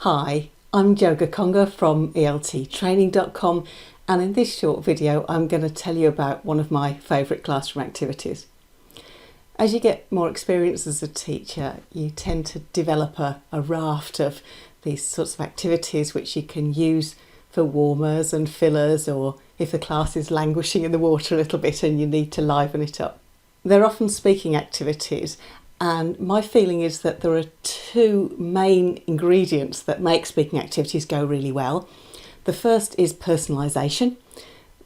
Hi, I'm Jo Gakonga from elttraining.com, and in this short video I'm going to tell you about one of my favourite classroom activities. As you get more experience as a teacher, you tend to develop a raft of these sorts of activities which you can use for warmers and fillers, or if the class is languishing in the water a little bit and you need to liven it up. They're often speaking activities, and my feeling is that there are two main ingredients that make speaking activities go really well. The first is personalisation.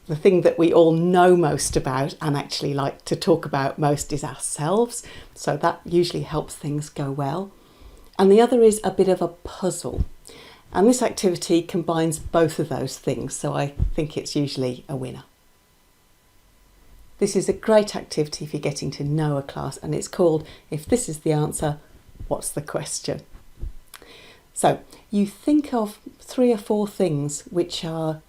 The thing that we all know most about and actually like to talk about most is ourselves, so that usually helps things go well. And the other is a bit of a puzzle. And this activity combines both of those things, so I think it's usually a winner. This is a great activity if you're getting to know a class, and it's called If This Is the Answer, What's the Question? So you think of 3 or 4 things which are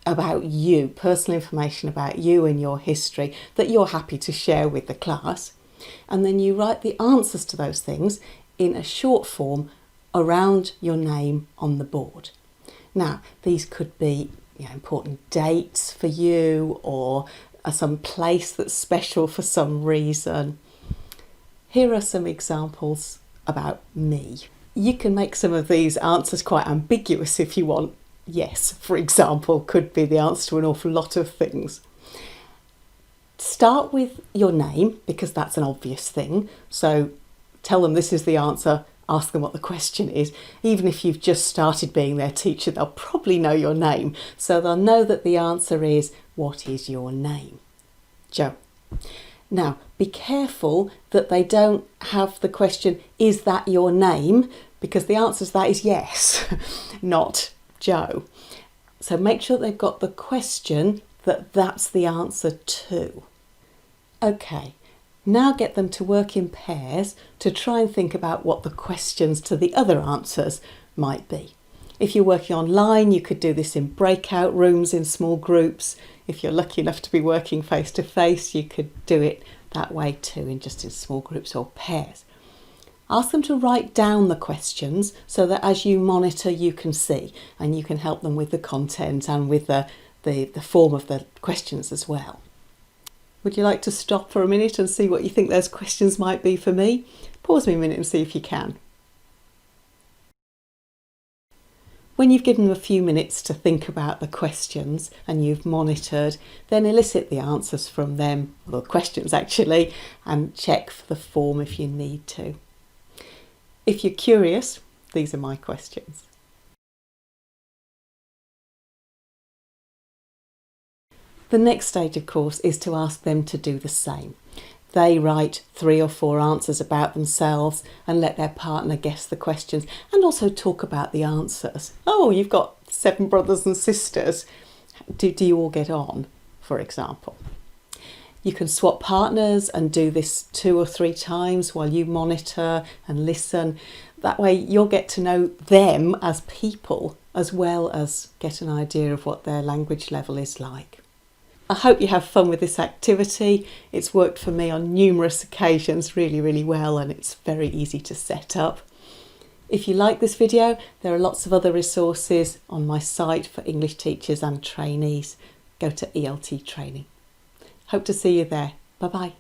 about you, personal information about you and your history that you're happy to share with the class, and then you write the answers to those things in a short form around your name on the board. Now, these could be important dates for you, or some place that's special for some reason. Here are some examples about me. You can make some of these answers quite ambiguous if you want. Yes, for example, could be the answer to an awful lot of things. Start with your name, because that's an obvious thing. So tell them this is the answer, ask them what the question is. Even if you've just started being their teacher, they'll probably know your name. So they'll know that the answer is, what is your name? Jo. Now, be careful that they don't have the question, is that your name? Because the answer to that is yes, not Jo. So make sure that they've got the question that that's the answer to. Okay, now get them to work in pairs to try and think about what the questions to the other answers might be. If you're working online, you could do this in breakout rooms in small groups. If you're lucky enough to be working face to face, you could do it that way too, in small groups or pairs. Ask them to write down the questions so that as you monitor you can see, and you can help them with the content and with the form of the questions as well. Would you like to stop for a minute and see what you think those questions might be for me? Pause me a minute and see if you can. When you've given them a few minutes to think about the questions and you've monitored, then elicit the answers from them, or the questions actually, and check for the form if you need to. If you're curious, these are my questions. The next stage, of course, is to ask them to do the same. They write 3 or 4 answers about themselves and let their partner guess the questions, and also talk about the answers. Oh, you've got 7 brothers and sisters. Do you all get on, for example? You can swap partners and do this 2 or 3 times while you monitor and listen. That way you'll get to know them as people, as well as get an idea of what their language level is like. I hope you have fun with this activity. It's worked for me on numerous occasions really well, and it's very easy to set up. If you like this video, there are lots of other resources on my site for English teachers and trainees. Go to ELT Training. Hope to see you there. Bye bye.